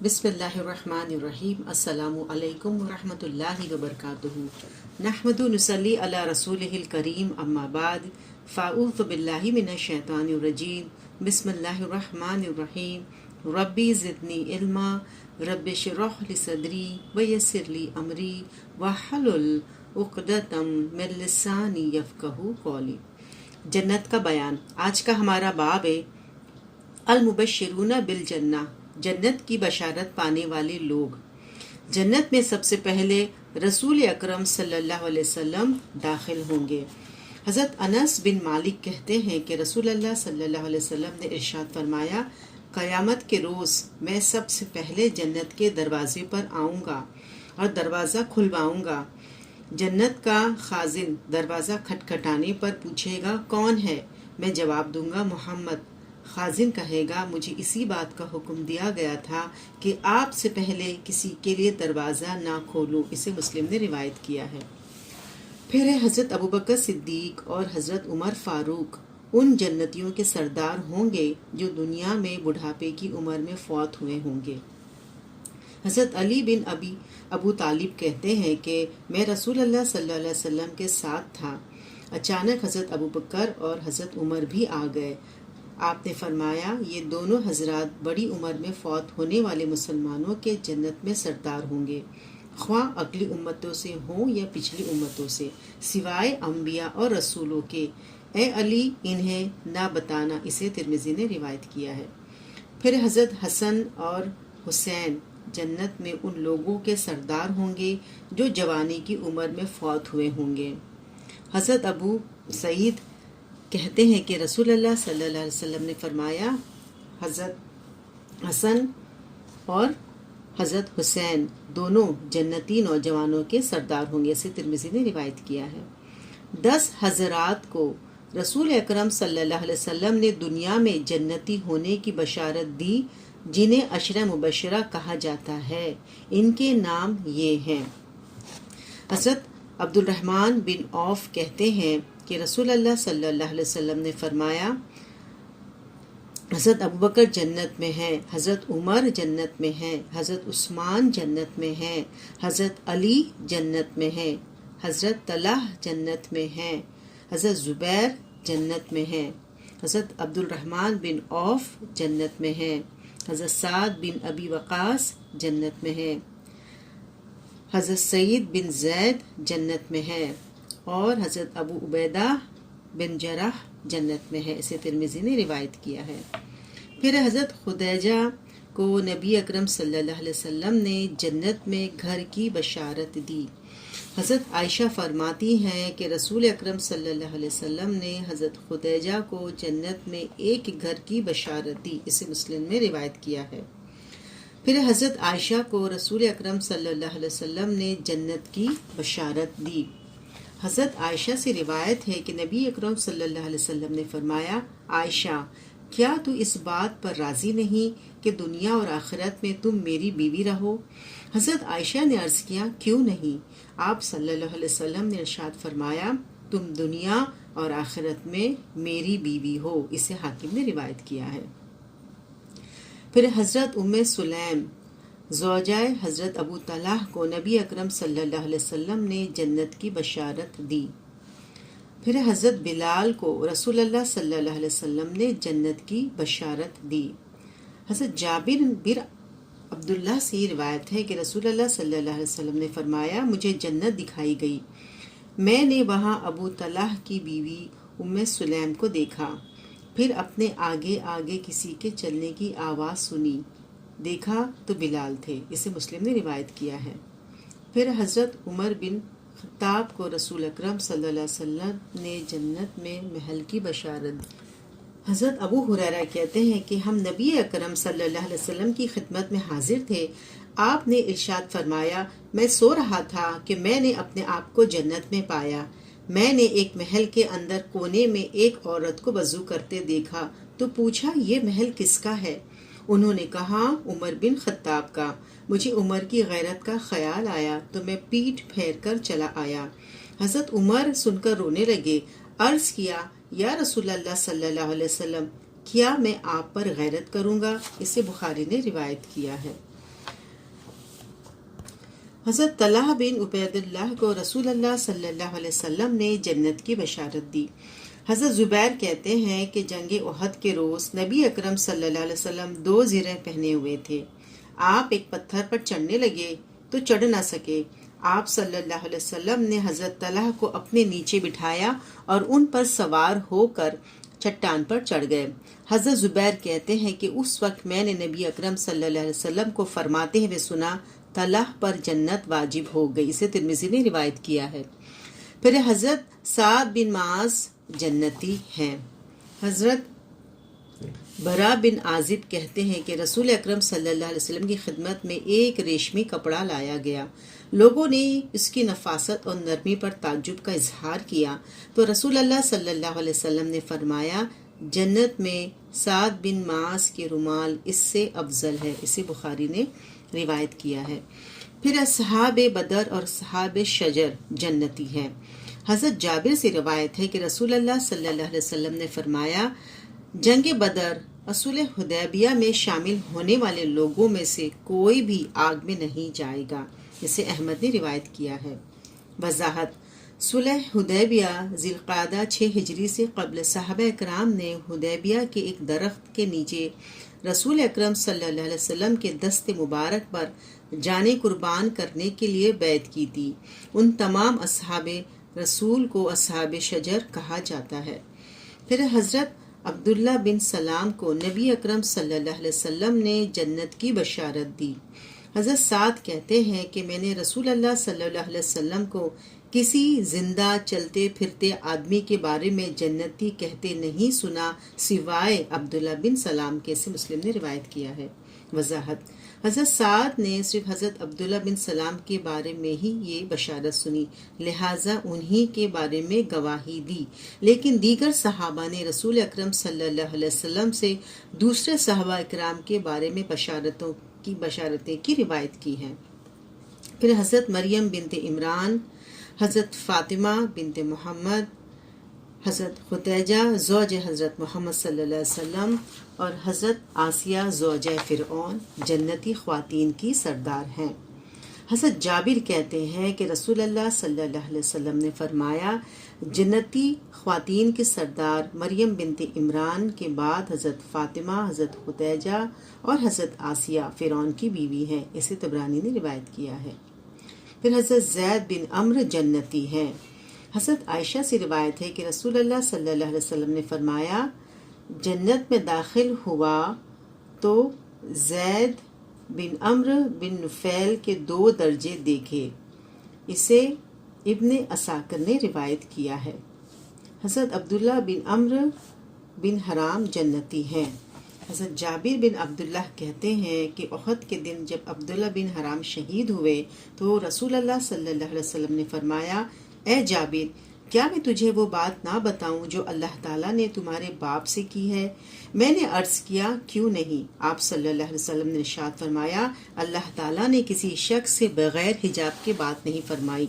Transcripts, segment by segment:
بسم اللہ الرحمن الرحیم۔ السلام علیکم ورحمۃ اللہ وبرکاتہ۔ نحمد نصلی علی رسولہ الکریم، اما بعد، فاعوذ باللہ من الشیطان الرجیم، بسم اللہ الرحمن الرحیم۔ ربی زدنی علما، رب اشرح لی صدری ویسر لی امری واحلل عقدۃ من لسانی یفقہوا قولی۔ جنت کا بیان۔ آج کا ہمارا باب ہے المبشرون بالجنہ، جنت کی بشارت پانے والے لوگ۔ جنت میں سب سے پہلے رسول اکرم صلی اللہ علیہ وسلم داخل ہوں گے۔ حضرت انس بن مالک کہتے ہیں کہ رسول اللہ صلی اللہ علیہ وسلم نے ارشاد فرمایا، قیامت کے روز میں سب سے پہلے جنت کے دروازے پر آؤں گا اور دروازہ کھلواؤں گا۔ جنت کا خازن دروازہ کھٹکھٹانے پر پوچھے گا، کون ہے؟ میں جواب دوں گا، محمد۔ خازن کہے گا، مجھے اسی بات کا حکم دیا گیا تھا کہ آپ سے پہلے کسی کے لیے دروازہ نہ کھولوں۔ اسے مسلم نے روایت کیا ہے۔ پھر حضرت ابوبکر صدیق اور حضرت عمر فاروق ان جنتیوں کے سردار ہوں گے جو دنیا میں بڑھاپے کی عمر میں فوت ہوئے ہوں گے۔ حضرت علی بن ابو طالب کہتے ہیں کہ میں رسول اللہ صلی اللہ علیہ وسلم کے ساتھ تھا، اچانک حضرت ابوبکر اور حضرت عمر بھی آ گئے۔ آپ نے فرمایا، یہ دونوں حضرات بڑی عمر میں فوت ہونے والے مسلمانوں کے جنت میں سردار ہوں گے، خواہ اگلی امتوں سے ہوں یا پچھلی امتوں سے، سوائے انبیاء اور رسولوں کے۔ اے علی، انہیں نہ بتانا۔ اسے ترمذی نے روایت کیا ہے۔ پھر حضرت حسن اور حسین جنت میں ان لوگوں کے سردار ہوں گے جو جوانی کی عمر میں فوت ہوئے ہوں گے۔ حضرت ابو سعید کہتے ہیں کہ رسول اللہ صلی اللہ علیہ وسلم نے فرمایا، حضرت حسن اور حضرت حسین دونوں جنتی نوجوانوں کے سردار ہوں گے۔ اسے ترمذی نے روایت کیا ہے۔ 10 حضرات کو رسول اکرم صلی اللہ علیہ وسلم نے دنیا میں جنتی ہونے کی بشارت دی، جنہیں عشرہ مبشرہ کہا جاتا ہے۔ ان کے نام یہ ہیں۔ حضرت عبد الرحمن بن عوف کہتے ہیں کہ رسول اللہ صلی اللہ علیہ وسلم نے فرمایا، حضرت ابوبکر جنت میں ہیں، حضرت عمر جنت میں ہیں، حضرت عثمان جنت میں ہیں، حضرت علی جنت میں ہیں، حضرت طلحہ جنت میں ہیں، حضرت زبیر جنت میں ہیں، حضرت عبد الرحمن بن عوف جنت میں ہیں، حضرت سعد بن ابی وقاص جنت میں ہیں، حضرت سعید بن زید جنت میں ہے اور حضرت ابو عبیدہ بن جرح جنت میں ہے۔ اسے ترمذی نے روایت کیا ہے۔ پھر حضرت خدیجہ کو نبی اکرم صلی اللہ علیہ وسلم نے جنت میں گھر کی بشارت دی۔ حضرت عائشہ فرماتی ہیں کہ رسول اکرم صلی اللہ علیہ وسلم نے حضرت خدیجہ کو جنت میں ایک گھر کی بشارت دی۔ اسے مسلم میں روایت کیا ہے۔ پھر حضرت عائشہ کو رسول اکرم صلی اللہ علیہ وسلم نے جنت کی بشارت دی۔ حضرت عائشہ سے روایت ہے کہ نبی اکرم صلی اللہ علیہ وسلم نے فرمایا، عائشہ، کیا تو اس بات پر راضی نہیں کہ دنیا اور آخرت میں تم میری بیوی رہو؟ حضرت عائشہ نے عرض کیا، کیوں نہیں؟ آپ صلی اللہ علیہ وسلم نے ارشاد فرمایا، تم دنیا اور آخرت میں میری بیوی ہو۔ اسے حاکم نے روایت کیا ہے۔ پھر حضرت ام سلیم زوجہ حضرت ابو طلحہ کو نبی اکرم صلی اللہ علیہ وسلم نے جنت کی بشارت دی۔ پھر حضرت بلال کو رسول اللہ صلی اللہ علیہ وسلم نے جنت کی بشارت دی۔ حضرت جابر بن عبداللہ سے روایت ہے کہ رسول اللہ صلی اللہ علیہ وسلم نے فرمایا، مجھے جنت دکھائی گئی، میں نے وہاں ابو طلحہ کی بیوی ام سلیم کو دیکھا، پھر اپنے آگے آگے کسی کے چلنے کی آواز سنی، دیکھا تو بلال تھے۔ اسے مسلم نے روایت کیا ہے۔ پھر حضرت عمر بن خطاب کو رسول اکرم صلی اللہ علیہ وسلم نے جنت میں محل کی بشارت دی۔ حضرت ابو ہریرہ کہتے ہیں کہ ہم نبی اکرم صلی اللہ علیہ وسلم کی خدمت میں حاضر تھے۔ آپ نے ارشاد فرمایا، میں سو رہا تھا کہ میں نے اپنے آپ کو جنت میں پایا۔ میں نے ایک محل کے اندر کونے میں ایک عورت کو وضو کرتے دیکھا تو پوچھا، یہ محل کس کا ہے؟ انہوں نے کہا، عمر بن خطاب کا۔ مجھے عمر کی غیرت کا خیال آیا تو میں پیٹھ پھیر کر چلا آیا۔ حضرت عمر سن کر رونے لگے۔ عرض کیا، یا رسول اللہ صلی اللہ علیہ وسلم، کیا میں آپ پر غیرت کروں گا؟ اسے بخاری نے روایت کیا ہے۔ حضرت طلحہ بن عبید اللہ کو رسول اللہ صلی اللہ علیہ وسلم نے جنت کی بشارت دی۔ حضرت زبیر کہتے ہیں کہ جنگ احد کے روز نبی اکرم صلی اللہ علیہ وسلم 2 زرہ پہنے ہوئے تھے۔ آپ ایک پتھر پر چڑھنے لگے تو چڑھ نہ سکے۔ آپ صلی اللہ علیہ وسلم نے حضرت طلحہ کو اپنے نیچے بٹھایا اور ان پر سوار ہو کر چٹان پر چڑھ گئے۔ حضرت زبیر کہتے ہیں کہ اس وقت میں نے نبی اکرم صلی اللہ علیہ وسلم کو فرماتے ہوئے سنا، طلحہ پر جنت واجب ہو گئی۔ اسے ترمذی نے روایت کیا ہے۔ پھر حضرت سعد بن معاذ جنتی ہیں۔ حضرت برا بن عازب کہتے ہیں کہ رسول اکرم صلی اللہ علیہ وسلم کی خدمت میں ایک ریشمی کپڑا لایا گیا۔ لوگوں نے اس کی نفاست اور نرمی پر تعجب کا اظہار کیا تو رسول اللہ صلی اللہ علیہ وسلم نے فرمایا، جنت میں سعد بن معاذ کے رومال اس سے افضل ہے۔ اسے بخاری نے روایت کیا ہے۔ پھر اصحاب بدر اور اصحاب شجر جنتی ہیں۔ حضرت جابر سے روایت ہے کہ رسول اللہ صلی اللہ علیہ وسلم نے فرمایا، جنگ بدر صلح حدیبیہ میں شامل ہونے والے لوگوں میں سے کوئی بھی آگ میں نہیں جائے گا۔ اسے احمد نے روایت کیا ہے۔ وضاحت: صلح حدیبیہ ذی القعدہ 6 ہجری سے قبل صحابہ اکرام نے حدیبیہ کے ایک درخت کے نیچے رسول اکرم صلی اللہ علیہ وسلم کے دست مبارک پر جانیں قربان کرنے کے لیے بیعت کی تھی۔ ان تمام اصحاب رسول کو اصحاب شجر کہا جاتا ہے۔ پھر حضرت عبداللہ بن سلام کو نبی اکرم صلی اللہ علیہ وسلم نے جنت کی بشارت دی۔ حضرت سعد کہتے ہیں کہ میں نے رسول اللہ صلی اللہ علیہ وسلم کو کسی زندہ چلتے پھرتے آدمی کے بارے میں جنتی کہتے نہیں سنا سوائے عبداللہ بن سلام کے۔ سے مسلم نے روایت کیا ہے۔ وضاحت: حضرت سعد نے صرف حضرت عبداللہ بن سلام کے بارے میں ہی یہ بشارت سنی، لہٰذا انہی کے بارے میں گواہی دی، لیکن دیگر صحابہ نے رسول اکرم صلی اللہ علیہ وسلم سے دوسرے صحابہ اکرام کے بارے میں بشارتیں کی روایت کی ہیں۔ پھر حضرت مریم بنت عمران، حضرت فاطمہ بنت محمد، حضرت خدیجہ زوج حضرت محمد صلی اللہ علیہ وسلم اور حضرت آسیہ زوجہ فرعون جنتی خواتین کی سردار ہیں۔ حضرت جابر کہتے ہیں کہ رسول اللہ صلی اللہ علیہ وسلم نے فرمایا، جنتی خواتین کے سردار مریم بنت عمران کے بعد حضرت فاطمہ، حضرت خدیجہ اور حضرت آسیہ فرعون کی بیوی ہیں۔ اسے طبرانی نے روایت کیا ہے۔ پھر حضرت زید بن عمرو جنتی ہیں۔ حضرت عائشہ سے روایت ہے کہ رسول اللہ صلی اللہ علیہ وسلم نے فرمایا، جنت میں داخل ہوا تو زید بن عمرو بن نفیل کے 2 درجے دیکھے۔ اسے ابن عساکر نے روایت کیا ہے۔ حضرت عبداللہ بن عمرو بن حرام جنتی ہیں۔ حضرت جابر بن عبداللہ کہتے ہیں کہ احد کے دن جب عبداللہ بن حرام شہید ہوئے تو رسول اللہ صلی اللہ علیہ وسلم نے فرمایا، اے جابر، کیا میں تجھے وہ بات نہ بتاؤں جو اللہ تعالیٰ نے تمہارے باپ سے کی ہے؟ میں نے عرض کیا، کیوں نہیں؟ آپ صلی اللہ علیہ وسلم نے ارشاد فرمایا، اللہ تعالیٰ نے کسی شخص سے بغیر حجاب کے بات نہیں فرمائی،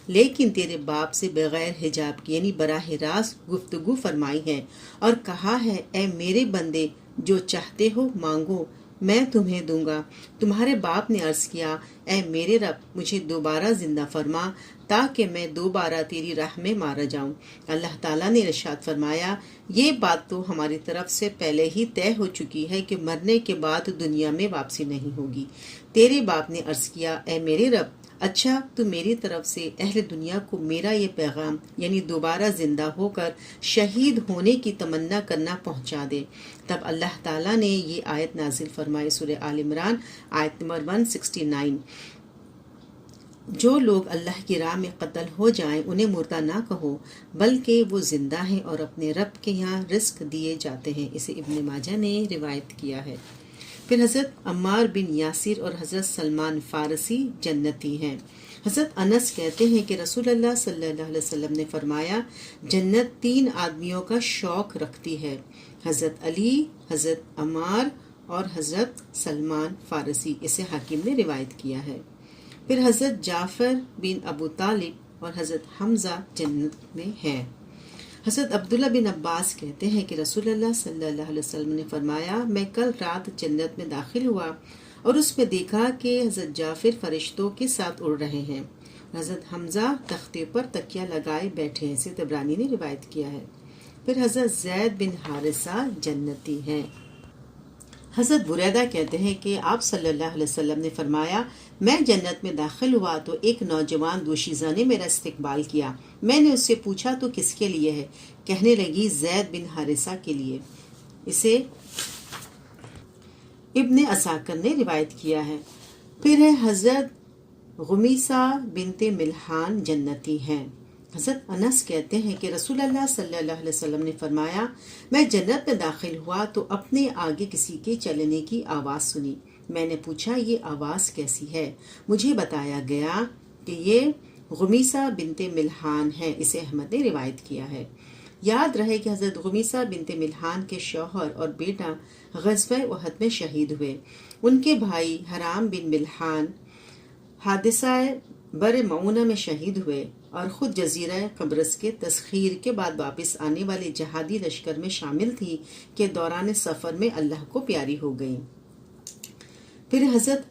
لیکن تیرے باپ سے بغیر حجاب کی یعنی براہ راست گفتگو فرمائی ہے، اور کہا ہے، اے میرے بندے، جو چاہتے ہو مانگو، میں تمہیں دوں گا۔ تمہارے باپ نے عرض کیا، اے میرے رب، مجھے دوبارہ زندہ فرما تاکہ میں دوبارہ تیری راہ میں مارا جاؤں۔ اللہ تعالیٰ نے ارشاد فرمایا، یہ بات تو ہماری طرف سے پہلے ہی طے ہو چکی ہے کہ مرنے کے بعد دنیا میں واپسی نہیں ہوگی۔ تیرے باپ نے عرض کیا، اے میرے رب، اچھا تو میری طرف سے اہل دنیا کو میرا یہ پیغام یعنی دوبارہ زندہ ہو کر شہید ہونے کی تمنا کرنا پہنچا دے۔ تب اللہ تعالیٰ نے یہ آیت نازل فرمائی، سورہ آل عمران آیت نمبر 169، جو لوگ اللہ کی راہ میں قتل ہو جائیں انہیں مردہ نہ کہو، بلکہ وہ زندہ ہیں اور اپنے رب کے یہاں رزق دیے جاتے ہیں۔ اسے ابن ماجہ نے روایت کیا ہے۔ پھر حضرت عمار بن یاسر اور حضرت سلمان فارسی جنتی ہیں۔ حضرت انس کہتے ہیں کہ رسول اللہ صلی اللہ علیہ وسلم نے فرمایا، جنت 3 آدمیوں کا شوق رکھتی ہے، حضرت علی، حضرت عمار اور حضرت سلمان فارسی۔ اسے حاکم نے روایت کیا ہے۔ پھر حضرت جعفر بن ابو طالب اور حضرت حمزہ جنت میں ہیں۔ حضرت عبداللہ بن عباس کہتے ہیں کہ رسول اللہ صلی اللہ علیہ وسلم نے فرمایا، میں کل رات جنت میں داخل ہوا اور اس میں دیکھا کہ حضرت جعفر فرشتوں کے ساتھ اڑ رہے ہیں، حضرت حمزہ تختے پر تکیہ لگائے بیٹھے ہیں، سے طبرانی نے روایت کیا ہے۔ پھر حضرت زید بن حارثہ جنتی ہیں۔ حضرت بریدہ کہتے ہیں کہ آپ صلی اللہ علیہ وسلم نے فرمایا، میں جنت میں داخل ہوا تو ایک نوجوان دوشیزہ نے میرا استقبال کیا۔ میں نے اس سے پوچھا تو کس کے لیے ہے؟ کہنے لگی زید بن حارثہ کے لیے۔ اسے ابن عساکر نے روایت کیا ہے۔ پھر ہے حضرت غمیسہ بنت ملحان جنتی ہیں۔ حضرت انس کہتے ہیں کہ رسول اللہ صلی اللہ علیہ وسلم نے فرمایا، میں جنت میں داخل ہوا تو اپنے آگے کسی کے چلنے کی آواز سنی۔ میں نے پوچھا یہ آواز کیسی ہے؟ مجھے بتایا گیا کہ یہ غمیسہ بنت ملحان ہے۔ اسے احمد نے روایت کیا ہے۔ یاد رہے کہ حضرت غمیسہ بنت ملحان کے شوہر اور بیٹا غزوہ احد میں شہید ہوئے۔ ان کے بھائی حرام بن ملحان حادثہ بر معونہ میں شہید ہوئے اور خود جزیرہ قبرص کے تسخیر کے بعد واپس آنے والے جہادی لشکر میں شامل تھی کہ دوران سفر میں اللہ کو پیاری ہو گئی۔ پھر حضرت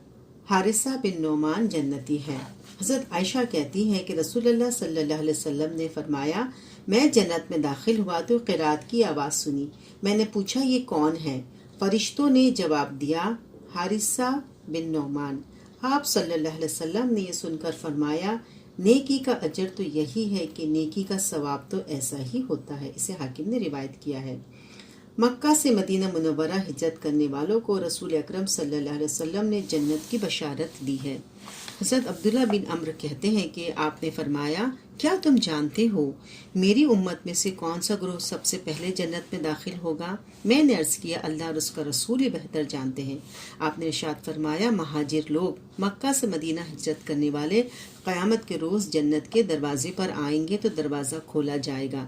حارثہ بن نعمان جنتی ہے۔ حضرت عائشہ کہتی ہیں کہ رسول اللہ صلی اللہ علیہ وسلم نے فرمایا، میں جنت میں داخل ہوا تو قرات کی آواز سنی۔ میں نے پوچھا یہ کون ہے؟ فرشتوں نے جواب دیا، حارثہ بن نعمان۔ آپ صلی اللہ علیہ وسلم نے یہ سن کر فرمایا، نیکی کا اجر تو یہی ہے کہ نیکی کا ثواب تو ایسا ہی ہوتا ہے۔ اسے حاکم نے روایت کیا ہے۔ مکہ سے مدینہ منورہ ہجرت کرنے والوں کو رسول اکرم صلی اللہ علیہ وسلم نے جنت کی بشارت دی ہے۔ حضرت عبداللہ بن عمرو کہتے ہیں کہ آپ نے فرمایا، کیا تم جانتے ہو میری امت میں سے کون سا گروہ سب سے پہلے جنت میں داخل ہوگا؟ میں نے عرض کیا، اللہ اور اس کا رسول ہی بہتر جانتے ہیں۔ آپ نے ارشاد فرمایا، مہاجر لوگ، مکہ سے مدینہ ہجرت کرنے والے قیامت کے روز جنت کے دروازے پر آئیں گے تو دروازہ کھولا جائے گا۔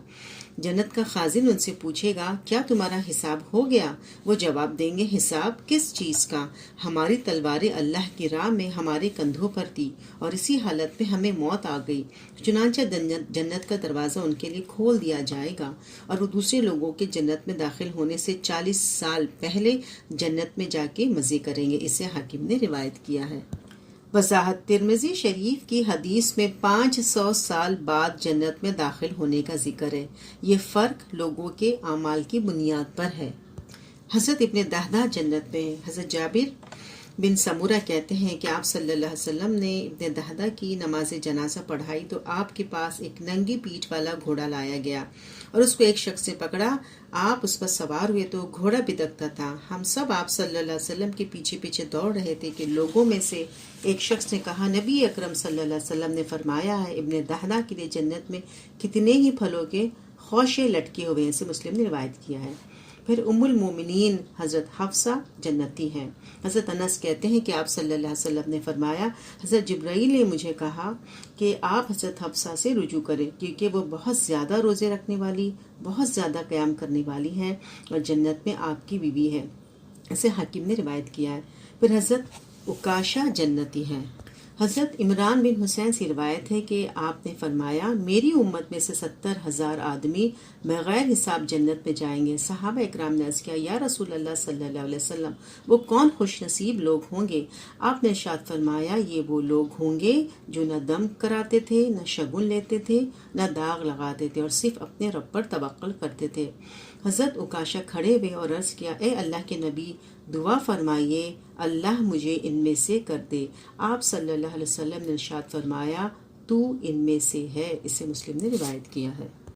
جنت کا خازن ان سے پوچھے گا، کیا تمہارا حساب ہو گیا؟ وہ جواب دیں گے، حساب کس چیز کا؟ ہماری تلواریں اللہ کی راہ میں ہمارے کندھوں پر تھی اور اسی حالت میں ہمیں موت آ گئی۔ چنانچہ جنت کا دروازہ ان کے لیے کھول دیا جائے گا اور وہ دوسرے لوگوں کے جنت میں داخل ہونے سے 40 سال پہلے جنت میں جا کے مزے کریں گے۔ اسے حاکم نے روایت کیا ہے۔ وضاحت، ترمذی شریف کی حدیث میں 500 سال بعد جنت میں داخل ہونے کا ذکر ہے۔ یہ فرق لوگوں کے اعمال کی بنیاد پر ہے۔ حضرت ابن دہدہ جنت میں ہے۔ حضرت جابر بن سمورہ کہتے ہیں کہ آپ صلی اللہ علیہ وسلم نے ابن دہدہ کی نماز جنازہ پڑھائی تو آپ کے پاس ایک ننگی پیٹھ والا گھوڑا لایا گیا اور اس کو ایک شخص نے پکڑا۔ آپ اس پر سوار ہوئے تو گھوڑا بدکتا تھا۔ ہم سب آپ صلی اللہ علیہ وسلم کے پیچھے پیچھے دوڑ رہے تھے کہ لوگوں میں سے ایک شخص نے کہا، نبی اکرم صلی اللہ علیہ وسلم نے فرمایا ہے، ابن دہدہ کے لیے جنت میں کتنے ہی پھلوں کے خوشے لٹکے ہوئے ہیں۔ اسے مسلم نے روایت کیا ہے۔ پھر ام المومنین حضرت حفصہ جنتی ہیں۔ حضرت انس کہتے ہیں کہ آپ صلی اللہ علیہ وسلم نے فرمایا، حضرت جبرائیل نے مجھے کہا کہ آپ حضرت حفصہ سے رجوع کریں کیونکہ وہ بہت زیادہ روزے رکھنے والی، بہت زیادہ قیام کرنے والی ہیں اور جنت میں آپ کی بیوی ہے۔ اسے حاکم نے روایت کیا ہے۔ پھر حضرت عکاشہ جنتی ہیں۔ حضرت عمران بن حسین سے روایت ہے کہ آپ نے فرمایا، میری امت میں سے 70,000 آدمی بغیر حساب جنت میں جائیں گے۔ صحابہ اکرام نے عرض کیا، یا رسول اللہ صلی اللہ علیہ وسلم، وہ کون خوش نصیب لوگ ہوں گے؟ آپ نے ارشاد فرمایا، یہ وہ لوگ ہوں گے جو نہ دم کراتے تھے، نہ شگن لیتے تھے، نہ داغ لگاتے تھے اور صرف اپنے رب پر توکل کرتے تھے۔ حضرت عکاشہ کھڑے ہوئے اور عرض کیا، اے اللہ کے نبی، دعا فرمائیے اللہ مجھے ان میں سے کر دے۔ آپ صلی اللہ علیہ وسلم نے ارشاد فرمایا، تو ان میں سے ہے۔ اسے مسلم نے روایت کیا ہے۔